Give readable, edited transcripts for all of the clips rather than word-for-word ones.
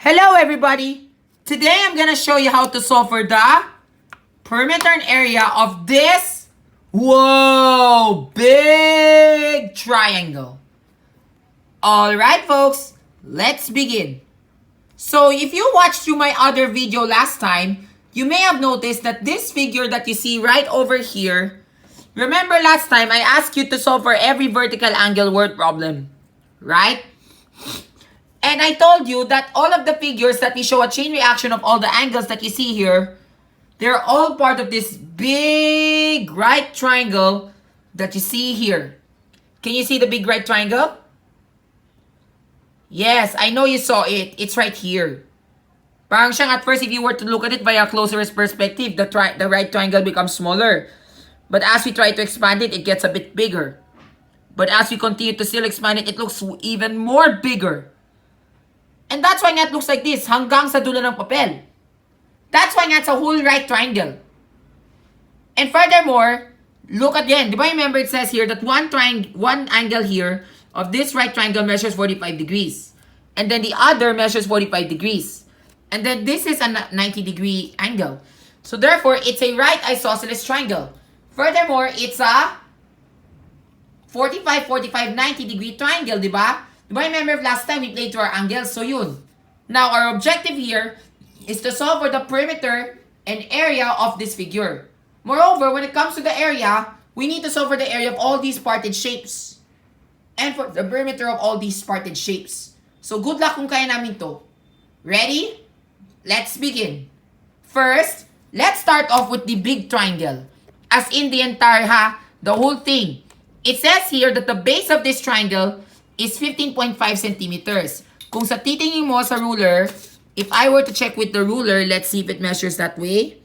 Hello everybody! Today I'm gonna show you how to solve for the perimeter and area of this, big triangle. Alright folks, let's begin. So if you watched through my other video last time, you may have noticed that this figure that you see right over here, remember last time I asked you to solve for every vertical angle word problem, right? And I told you that all of the figures that we show a chain reaction of all the angles that you see here, they're all part of this big right triangle that you see here. Can you see the big right triangle? Yes, I know you saw it. It's right here. Parang siyang at first, if you were to look at it via closer perspective, the right triangle becomes smaller. But as we try to expand it, it gets a bit bigger. But as we continue to still expand it, it looks even more bigger. And that's why nga it looks like this, hanggang sa dulo ng papel. That's why nga it's a whole right triangle. And furthermore, look again. Di ba remember it says here that one angle here of this right triangle measures 45 degrees. And then the other measures 45 degrees. And then this is a 90-degree angle. So therefore, it's a right isosceles triangle. Furthermore, it's a 45, 45, 90-degree triangle, di ba? Diba remember last time we played to our angles? So yun. Now, our objective here is to solve for the perimeter and area of this figure. Moreover, when it comes to the area, we need to solve for the area of all these parted shapes. And for the perimeter of all these parted shapes. So good luck kung kaya namin to. Ready? Let's begin. First, let's start off with the big triangle. As in the entire, the whole thing. It says here that the base of this triangle is 15.5 centimeters. Kung sa titingin mo sa ruler, if I were to check with the ruler, let's see if it measures that way.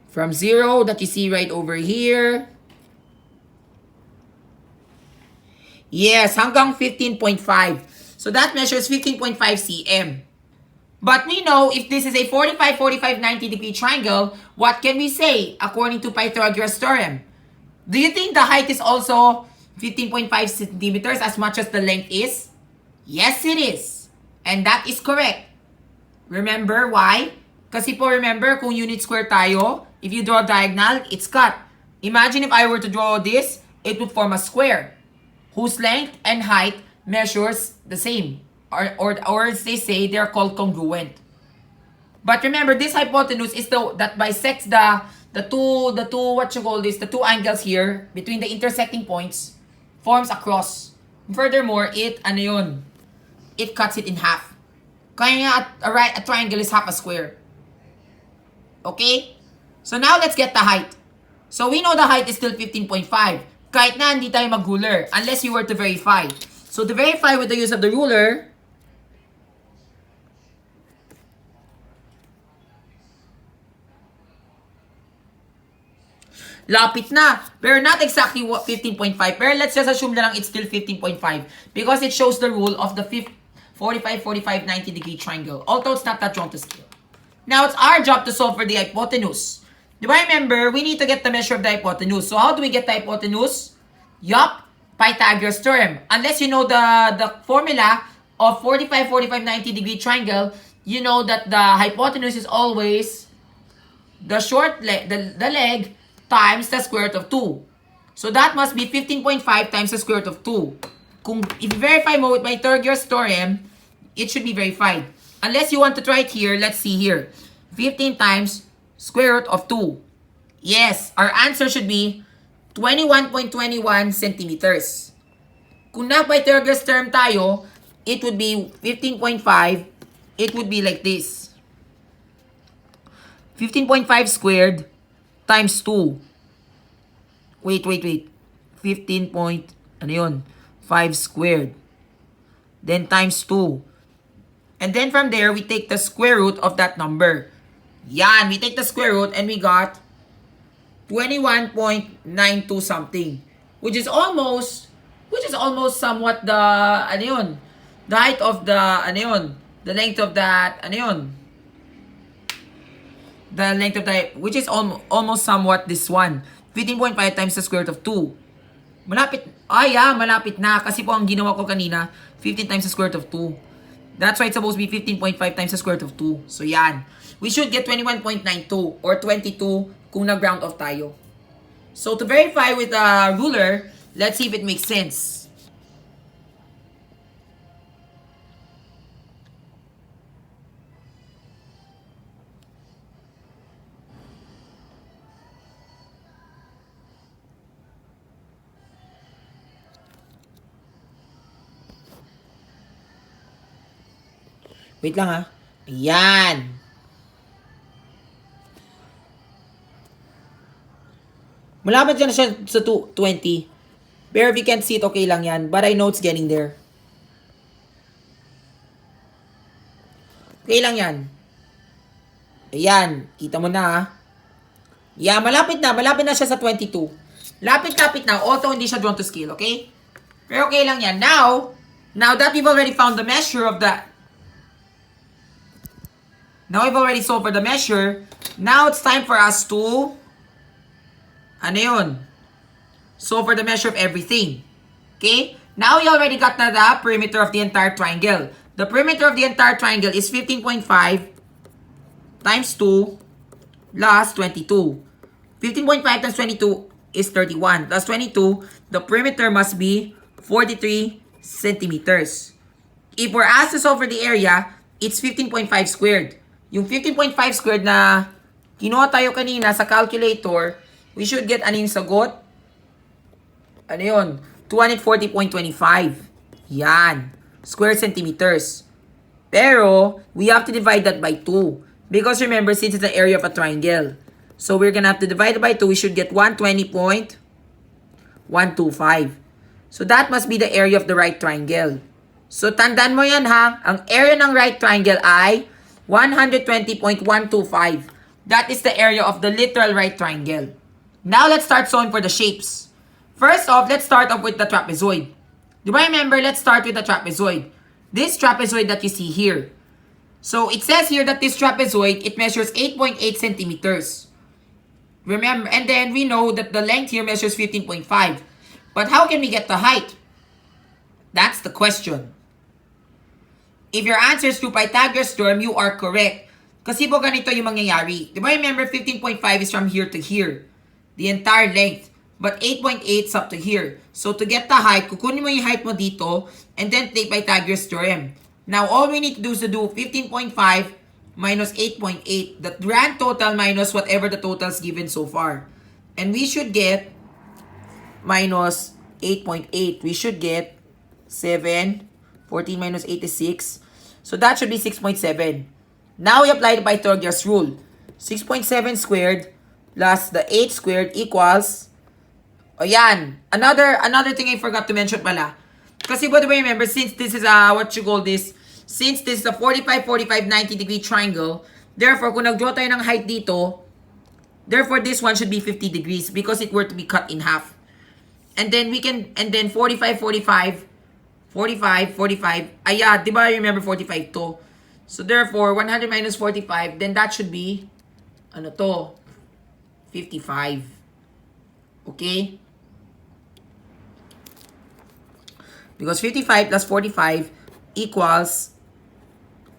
From 0 that you see right over here. Yes, hanggang 15.5. So that measures 15.5 cm. But we know if this is a 45, 45, 90-degree triangle, what can we say according to Pythagoras theorem? Do you think the height is also 15.5 centimeters as much as the length is? Yes, it is. And that is correct. Remember why? Kasi po remember, kung unit square tayo, if you draw a diagonal, it's cut. Imagine if I were to draw this, it would form a square whose length and height measures the same. Or as they say, they're called congruent. But remember, this hypotenuse is that bisects the two angles here between the intersecting points, forms a cross. Furthermore, it cuts it in half. Kaya nga a triangle is half a square. Okay? So now let's get the height. So we know the height is still 15.5. Kahit na hindi tayo mag-ruler unless you were to verify. So to verify with the use of the ruler, lapit na. Pero not exactly 15.5. Pero let's just assume na lang it's still 15.5. Because it shows the rule of the 45, 45, 90-degree triangle. Although it's not that drawn to scale. Now, it's our job to solve for the hypotenuse. Do I remember, we need to get the measure of the hypotenuse. So how do we get the hypotenuse? Yup, Pythagoras theorem. Unless you know the formula of 45, 45, 90-degree triangle, you know that the hypotenuse is always the short leg, the leg, times the square root of 2. So that must be 15.5 times the square root of 2. If you verify mo with my Pythagoras theorem, it should be verified. Unless you want to try it here, let's see here. 15 times square root of 2. Yes, our answer should be 21.21 centimeters. Kung na Pythagoras theorem tayo, it would be 15.5. It would be like this. 15.5 squared times 2. Wait. 15 point, 5 squared. Then times 2. And then from there, we take the square root of that number. Yan, we take the square root and we got 21.92 something. Which is almost somewhat the height of the length of that, the length of the, which is almost somewhat this one. 15.5 times the square root of 2. Malapit na. Kasi po ang ginawa ko kanina, 15 times the square root of 2. That's why it's supposed to be 15.5 times the square root of 2. So yan. We should get 21.92 or 22 kung nag-round off tayo. So to verify with a ruler, let's see if it makes sense. Wait lang ha. Ayan. Malapit dyan siya sa 20. Pero if you can't see it, okay lang yan. But I know it's getting there. Okay lang yan. Ayan. Kita mo na ha. Yeah, malapit na. Malapit na siya sa 22. Lapit-lapit na. Although hindi siya drawn to scale, okay? Pero okay lang yan. Now that we've already found the measure of that. Now we've already solved for the measure. Now it's time for us to ano yun? Solve for the measure of everything. Okay? Now we already got na the perimeter of the entire triangle. The perimeter of the entire triangle is 15.5 times 2 plus 22. 15.5 times 22 is 31. Plus 22, the perimeter must be 43 centimeters. If we're asked to solve for the area, it's 15.5 squared. Yung 15.5 squared na kinuha tayo kanina sa calculator, we should get ano yung sagot? Ano yun? 240.25. Yan. Square centimeters. Pero, we have to divide that by 2. Because remember, since it's the area of a triangle. So, we're gonna have to divide it by 2. We should get 120.125. So, that must be the area of the right triangle. So, tandaan mo yan ha. Ang area ng right triangle ay 120.125. That is the area of the literal right triangle. Now, let's start solving for the shapes. First off, let's start off with the trapezoid. Do you remember? Let's start with the trapezoid. This trapezoid that you see here. So, it says here that this trapezoid, it measures 8.8 centimeters. Remember, and then we know that the length here measures 15.5. But how can we get the height? That's the question. If your answer is through Pythagoras theorem, you are correct. Kasi po ganito yung mangyayari. Diba remember 15.5 is from here to here. The entire length. But 8.8 is up to here. So to get the height, kukunin mo yung height mo dito and then take Pythagoras theorem. Now all we need to do is to do 15.5 minus 8.8. The grand total minus whatever the totals given so far. And we should get minus 8.8. We should get 7. 14 minus 8 is 6. So that should be 6.7. Now we apply the Pythagoras rule. 6.7 squared plus the 8 squared equals, o yan, another thing I forgot to mention pala. Kasi what do we remember, since this is since this is a 45, 45, 90 degree triangle, therefore, kung nag-draw tayo ng height dito, therefore this one should be 50 degrees because it were to be cut in half. And then 45, 45, 45, 45. Ayan, di ba remember 45 to? So therefore, 100 minus 45, then that should be, ano to? 55. Okay? Because 55 plus 45 equals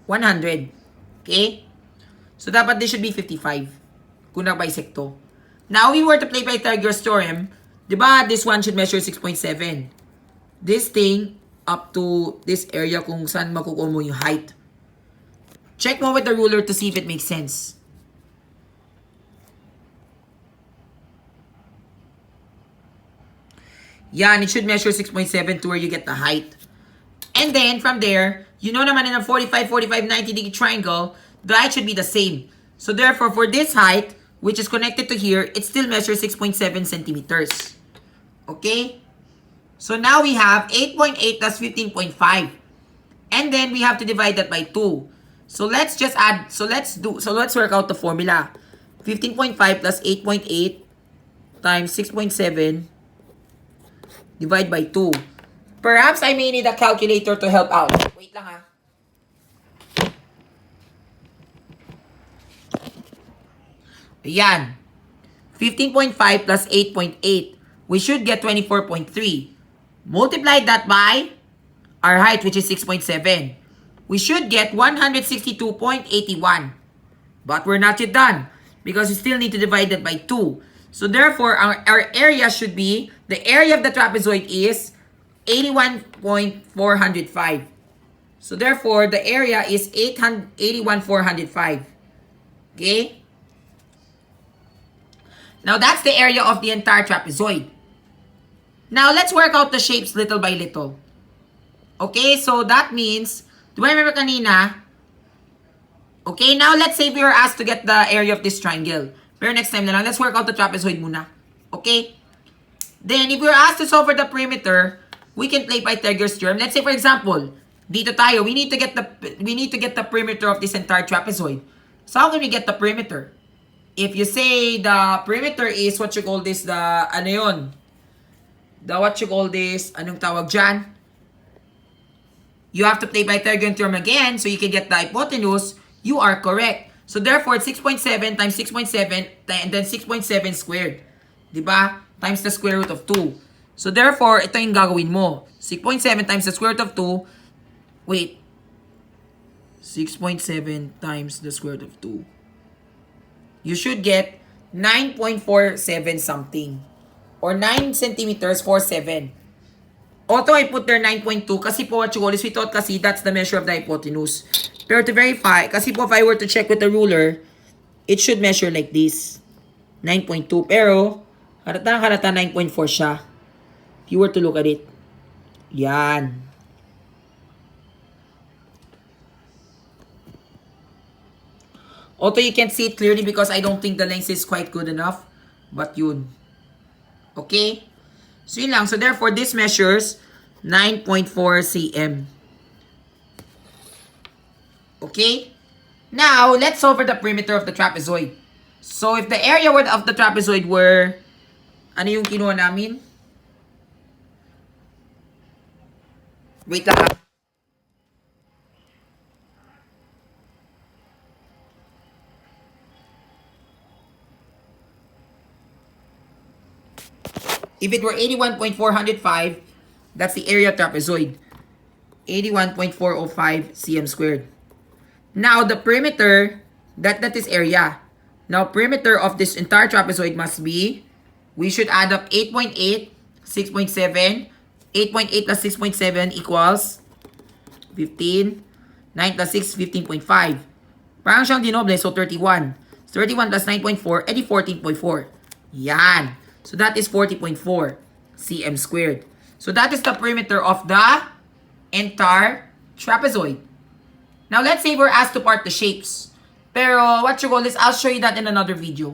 100. Okay? So dapat this should be 55. Kung nag-bisect to. Now, we were to play Pythagoras theorem, di ba this one should measure 6.7. This thing, up to this area kung saan makukuha mo yung height. Check mo with the ruler to see if it makes sense. Yan, it should measure 6.7 to where you get the height. And then, from there, you know naman in a 45, 45, 90 degree triangle, the height should be the same. So therefore, for this height, which is connected to here, it still measures 6.7 centimeters. Okay? So now we have 8.8 plus 15.5. And then we have to divide that by 2. So let's just add, so let's work out the formula. 15.5 plus 8.8 times 6.7 divide by 2. Perhaps I may need a calculator to help out. Wait lang ha. Ayan. 15.5 plus 8.8. We should get 24.3. Multiply that by our height, which is 6.7. we should get 162.81. But we're not yet done because we still need to divide that by 2. So therefore, our area should be, the area of the trapezoid is 81.405. So therefore, the area is 81,405. Okay? Now, that's the area of the entire trapezoid. Now, let's work out the shapes little by little. Okay? So, that means, do I remember kanina? Okay, now let's say we were asked to get the area of this triangle. Pero next time na lang, let's work out the trapezoid muna. Okay? Then, if we were asked to solve for the perimeter, we can play Pythagoras theorem. Let's say, for example, dito tayo, we need to get the perimeter of this entire trapezoid. So, how can we get the perimeter? If you say the perimeter is what you call this, anong tawag dyan? You have to play Pythagorean theorem again so you can get the hypotenuse. You are correct. So therefore, 6.7 times 6.7 and then 6.7 squared. Diba? Times the square root of 2. So therefore, ito yung gagawin mo. 6.7 times the square root of 2. Wait. 6.7 times the square root of 2. You should get 9.47 something. Or 9 centimeters 47. Although I put there 9.2 kasi po what you call is, we thought kasi that's the measure of the hypotenuse. Pero to verify, kasi po if I were to check with the ruler, it should measure like this. 9.2. Pero, halata 9.4 siya. If you were to look at it. Yan. Although you can't see it clearly because I don't think the length is quite good enough. But yun. Okay? So yun lang. So therefore, this measures 9.4 cm. Okay? Now, let's solve for the perimeter of the trapezoid. So, if the area of the trapezoid were, ano yung kinuha namin? Wait lang. If it were 81.405, that's the area of trapezoid. 81.405 cm squared. Now, the perimeter, that is area. Now, perimeter of this entire trapezoid must be, we should add up 8.8, 6.7, 8.8 plus 6.7 equals 15, 9 plus 6, 15.5. Parang siyang dinoble, so 31. 31 plus 9.4, edi 14.4. Yan. So, that is 40.4 cm squared. So, that is the perimeter of the entire trapezoid. Now, let's say we're asked to part the shapes. Pero, what you call is, I'll show you that in another video.